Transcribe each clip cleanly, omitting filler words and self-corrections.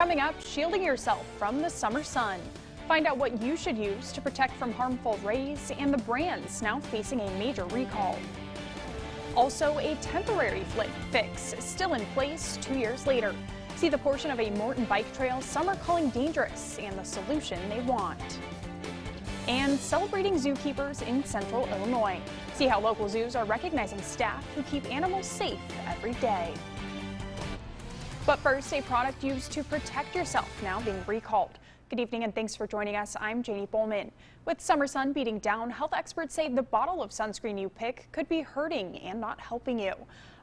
Coming up, shielding yourself from the summer sun. Find out what you should use to protect from harmful rays and the brands now facing a major recall. Also, a temporary fix still in place 2 years later. See the portion of a Morton bike trail some are calling dangerous and the solution they want. And celebrating zookeepers in central Illinois. See how local zoos are recognizing staff who keep animals safe every day. But first, a product used to protect yourself now being recalled. Good evening and thanks for joining us. I'm Janie Bowman. With summer sun beating down, health experts say the bottle of sunscreen you pick could be hurting and not helping you.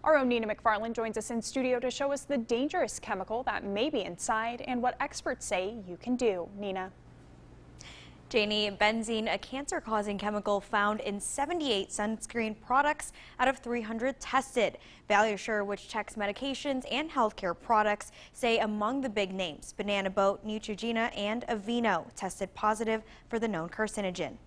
Our own Nina McFarland joins us in studio to show us the dangerous chemical that may be inside and what experts say you can do. Nina. Janie, benzene, a cancer-causing chemical found in 78 sunscreen products out of 300 tested. ValueAssure, which checks medications and healthcare products, say among the big names, Banana Boat, Neutrogena, and Aveeno tested positive for the known carcinogen.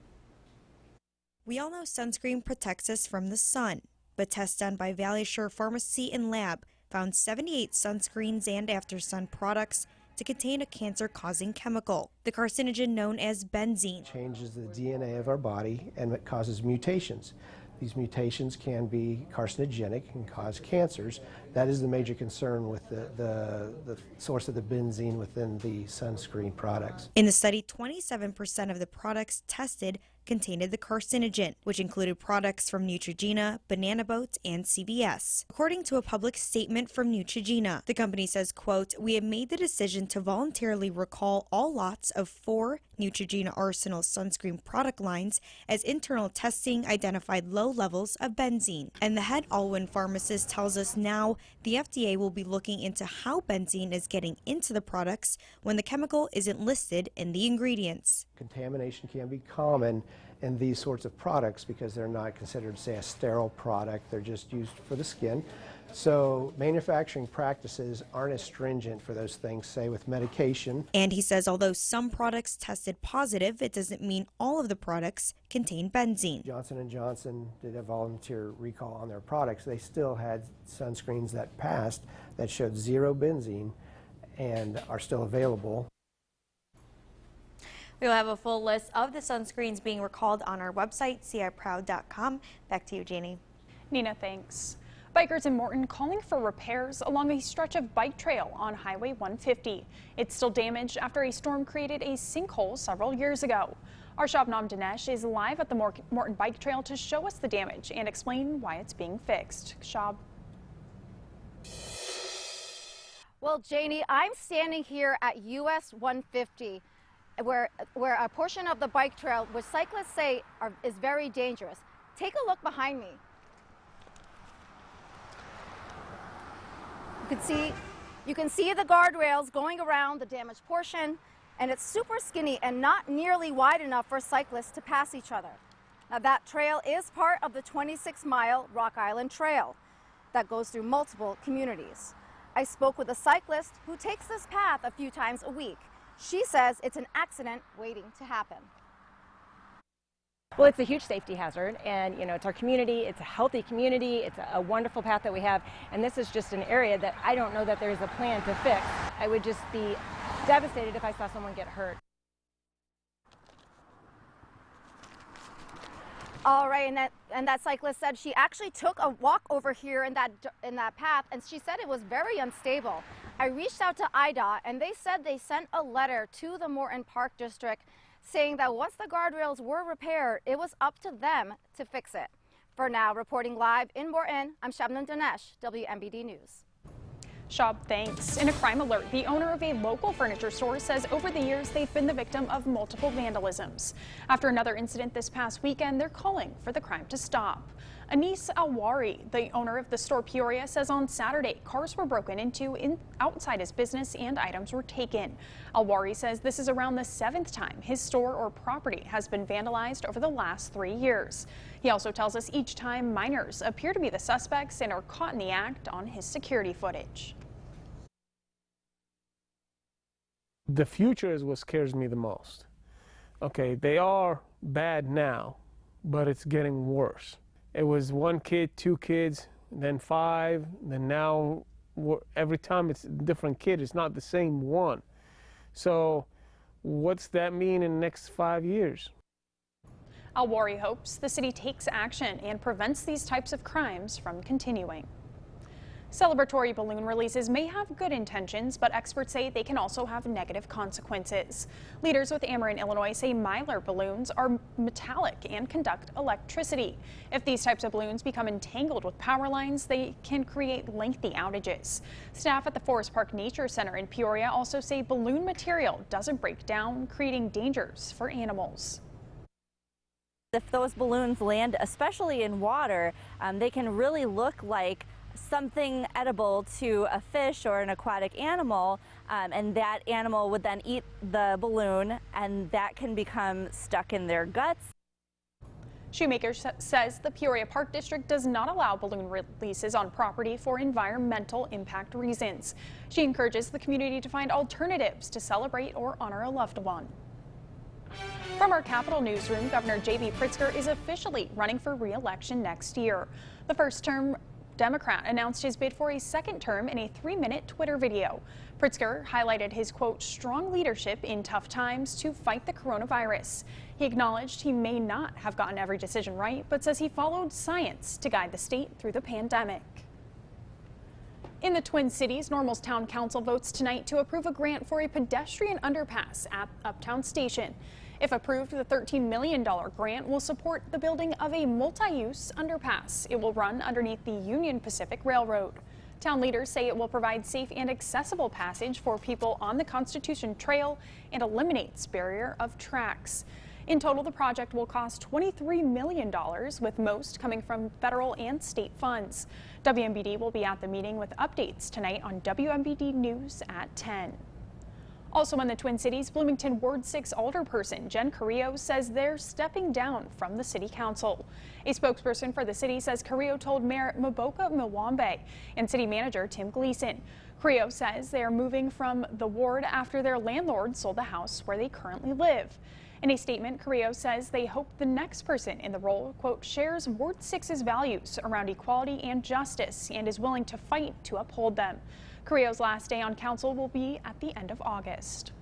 We all know sunscreen protects us from the sun, but tests done by ValueAssure Pharmacy and Lab found 78 sunscreens and after-sun products to contain a cancer-causing chemical, the carcinogen known as benzene. It changes the DNA of our body and it causes mutations. These mutations can be carcinogenic and cause cancers. That is the major concern with the source of the benzene within the sunscreen products. In the study, 27% of the products tested contained the carcinogen, which included products from Neutrogena, Banana Boat, and CVS. According to a public statement from Neutrogena, the company says, quote, "We have made the decision to voluntarily recall all lots of 4 Neutrogena Arsenal sunscreen product lines as internal testing identified low levels of benzene." And the head Alwyn pharmacist tells us now the FDA will be looking into how benzene is getting into the products when the chemical isn't listed in the ingredients. Contamination can be common in these sorts of products because they're not considered, say, a sterile product. They're just used for the skin. So manufacturing practices aren't as stringent for those things, say with medication. And he says although some products tested positive, it doesn't mean all of the products contain benzene. Johnson & Johnson did a volunteer recall on their products. They still had sunscreens that passed that showed 0 benzene and are still available. We'll have a full list of the sunscreens being recalled on our website, ciproud.com. Back to you, Janie. Nina, thanks. Bikers in Morton calling for repairs along a stretch of bike trail on Highway 150. It's still damaged after a storm created a sinkhole several years ago. Our Shabnam Dinesh is live at the Morton bike trail to show us the damage and explain why it's being fixed. Shab. Well, Janie, I'm standing here at US 150. Where a portion of the bike trail, which cyclists say is very dangerous. Take a look behind me. You can see the guardrails going around the damaged portion, and it's super skinny and not nearly wide enough for cyclists to pass each other. Now that trail is part of the 26-mile Rock Island Trail that goes through multiple communities. I spoke with a cyclist who takes this path a few times a week. She says it's an accident waiting to happen. Well, it's a huge safety hazard, and it's our community, it's a healthy community, it's a wonderful path that we have, and this is just an area that I don't know that there's a plan to fix. I would just be devastated if I saw someone get hurt. All right, and that cyclist said she actually took a walk over here in that path, and she said it was very unstable. I reached out to IDOT, and they said they sent a letter to the Morton Park District saying that once the guardrails were repaired, it was up to them to fix it. For now, reporting live in Morton, I'm Shabnam Dinesh, WMBD News. Shab, thanks. In a crime alert, the owner of a local furniture store says over the years they've been the victim of multiple vandalisms. After another incident this past weekend, they're calling for the crime to stop. Anis Alwari, the owner of the store Peoria, says on Saturday cars were broken into outside his business and items were taken. Alwari says this is around the 7th time his store or property has been vandalized over the last 3 years. He also tells us each time minors appear to be the suspects and are caught in the act on his security footage. The future is what scares me the most. Okay, they are bad now, but it's getting worse. It was 1 kid, 2 kids, then 5, then now every time it's a different kid. It's not the same one. So what's that mean in the next 5 years? Alwari hopes the city takes action and prevents these types of crimes from continuing. Celebratory balloon releases may have good intentions, but experts say they can also have negative consequences. Leaders with Ameren, Illinois say Mylar balloons are metallic and conduct electricity. If these types of balloons become entangled with power lines, they can create lengthy outages. Staff at the Forest Park Nature Center in Peoria also say balloon material doesn't break down, creating dangers for animals. If those balloons land, especially in water, they can really look like something edible to a fish or an aquatic animal, and that animal would then eat the balloon, and that can become stuck in their guts. Shoemaker says the Peoria Park District does not allow balloon releases on property for environmental impact reasons. She encourages the community to find alternatives to celebrate or honor a loved one. From our Capitol newsroom, Governor J.B. Pritzker is officially running for re-election next year. The first-term Democrat announced his bid for a second term in a 3-minute Twitter video. Pritzker highlighted his, quote, strong leadership in tough times to fight the coronavirus. He acknowledged he may not have gotten every decision right, but says he followed science to guide the state through the pandemic. In the Twin Cities, Normal's Town Council votes tonight to approve a grant for a pedestrian underpass at Uptown Station. If approved, the $13 million grant will support the building of a multi-use underpass. It will run underneath the Union Pacific Railroad. Town leaders say it will provide safe and accessible passage for people on the Constitution Trail and eliminates barrier of tracks. In total, the project will cost $23 million, with most coming from federal and state funds. WMBD will be at the meeting with updates tonight on WMBD News at 10. Also in the Twin Cities, Bloomington Ward 6 alderperson Jen Carrillo says they're stepping down from the city council. A spokesperson for the city says Carrillo told Mayor Maboka Mwambe and city manager Tim Gleason. Carrillo says they are moving from the ward after their landlord sold the house where they currently live. In a statement, Carrillo says they hope the next person in the role, quote, shares Ward 6's values around equality and justice and is willing to fight to uphold them. Carrillo's last day on council will be at the end of August.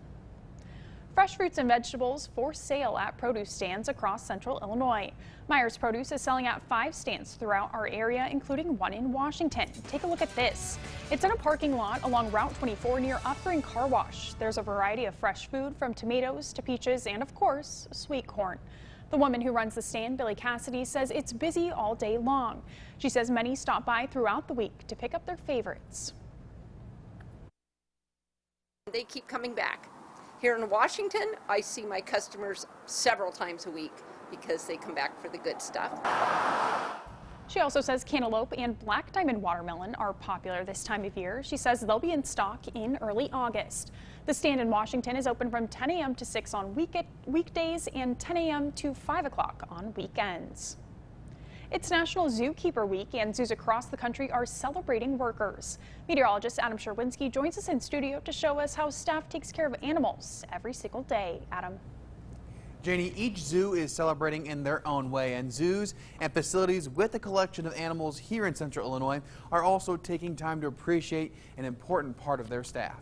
Fresh fruits and vegetables for sale at produce stands across central Illinois. Myers Produce is selling at 5 stands throughout our area, including one in Washington. Take a look at this. It's in a parking lot along Route 24 near Upgreen Car Wash. There's a variety of fresh food from tomatoes to peaches and, of course, sweet corn. The woman who runs the stand, Billy Cassidy, says it's busy all day long. She says many stop by throughout the week to pick up their favorites. They keep coming back. Here in Washington, I see my customers several times a week because they come back for the good stuff. She also says cantaloupe and black diamond watermelon are popular this time of year. She says they'll be in stock in early August. The stand in Washington is open from 10 a.m. to 6 on weekdays and 10 a.m. to 5 o'clock on weekends. It's National Zookeeper Week, and zoos across the country are celebrating workers. Meteorologist Adam Sherwinski joins us in studio to show us how staff takes care of animals every single day. Adam. Janie, each zoo is celebrating in their own way, and zoos and facilities with a collection of animals here in central Illinois are also taking time to appreciate an important part of their staff.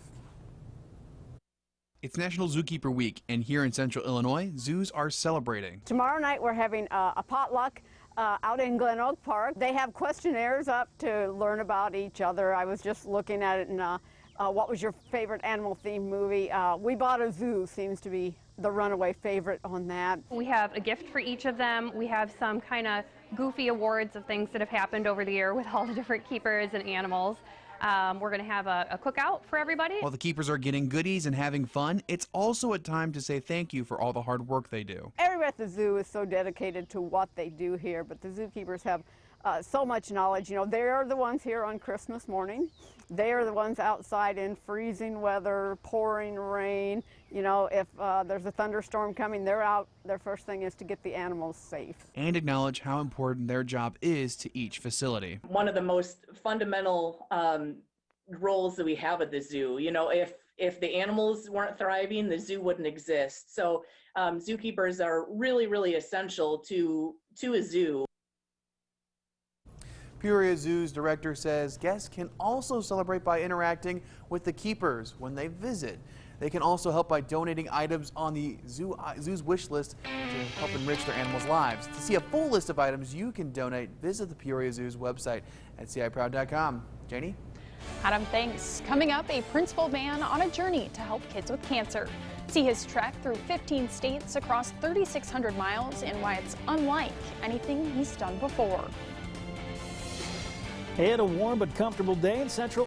It's National Zookeeper Week, and here in central Illinois, zoos are celebrating. Tomorrow night we're having a potluck out in Glen Oak Park. They have questionnaires up to learn about each other. I was just looking at it, and what was your favorite animal-themed movie? We Bought a Zoo seems to be the runaway favorite on that. We have a gift for each of them. We have some kind of goofy awards of things that have happened over the year with all the different keepers and animals. We're going to have a cookout for everybody. While the keepers are getting goodies and having fun, it's also a time to say thank you for all the hard work they do. Everybody at the zoo is so dedicated to what they do here, but the zookeepers have so much knowledge. You know, they are the ones here on Christmas morning. They are the ones outside in freezing weather, pouring rain. You know, if there's a thunderstorm coming, they're out. Their first thing is to get the animals safe. And acknowledge how important their job is to each facility. One of the most fundamental roles that we have at the zoo, you know, if the animals weren't thriving, the zoo wouldn't exist. So zookeepers are really, really essential to a zoo. Peoria Zoo's director says guests can also celebrate by interacting with the keepers when they visit. They can also help by donating items on the zoo's wish list to help enrich their animals' lives. To see a full list of items you can donate, visit the Peoria Zoo's website at ciproud.com. Janie? Adam, thanks. Coming up, a Princeville man on a journey to help kids with cancer. See his trek through 15 states across 3,600 miles and why it's unlike anything he's done before. And a warm but comfortable day in Central